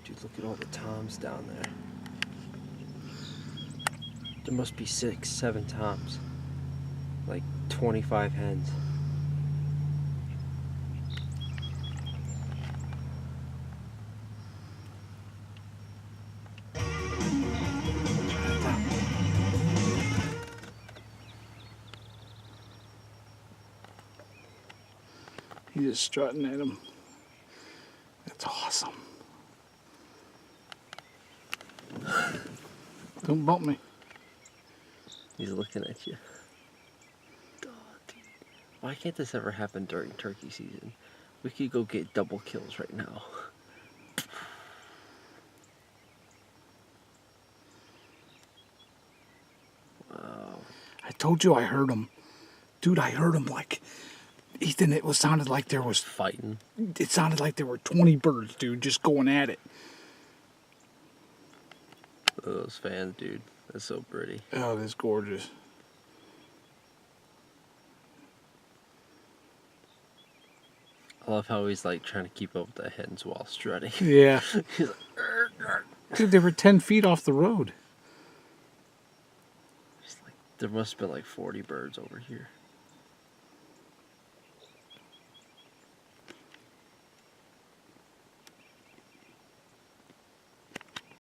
Dude, look at all the toms down there. There must be 6, 7 toms. Like 25 hens. He's just strutting at him. That's awesome. Don't bump me. He's looking at you. God, dude. Why can't this ever happen during turkey season? We could go get double kills right now. Wow. I told you I heard him. Dude, I heard him like... Ethan, it sounded like there was... Fighting. It sounded like there were 20 birds, dude, just going at it. Those fans, dude. That's so pretty. Oh, that's gorgeous. I love how he's like trying to keep up with the hens while strutting. Yeah. He's like, "Arr, arr." Dude, they were 10 feet off the road. Just like, there must have been like 40 birds over here.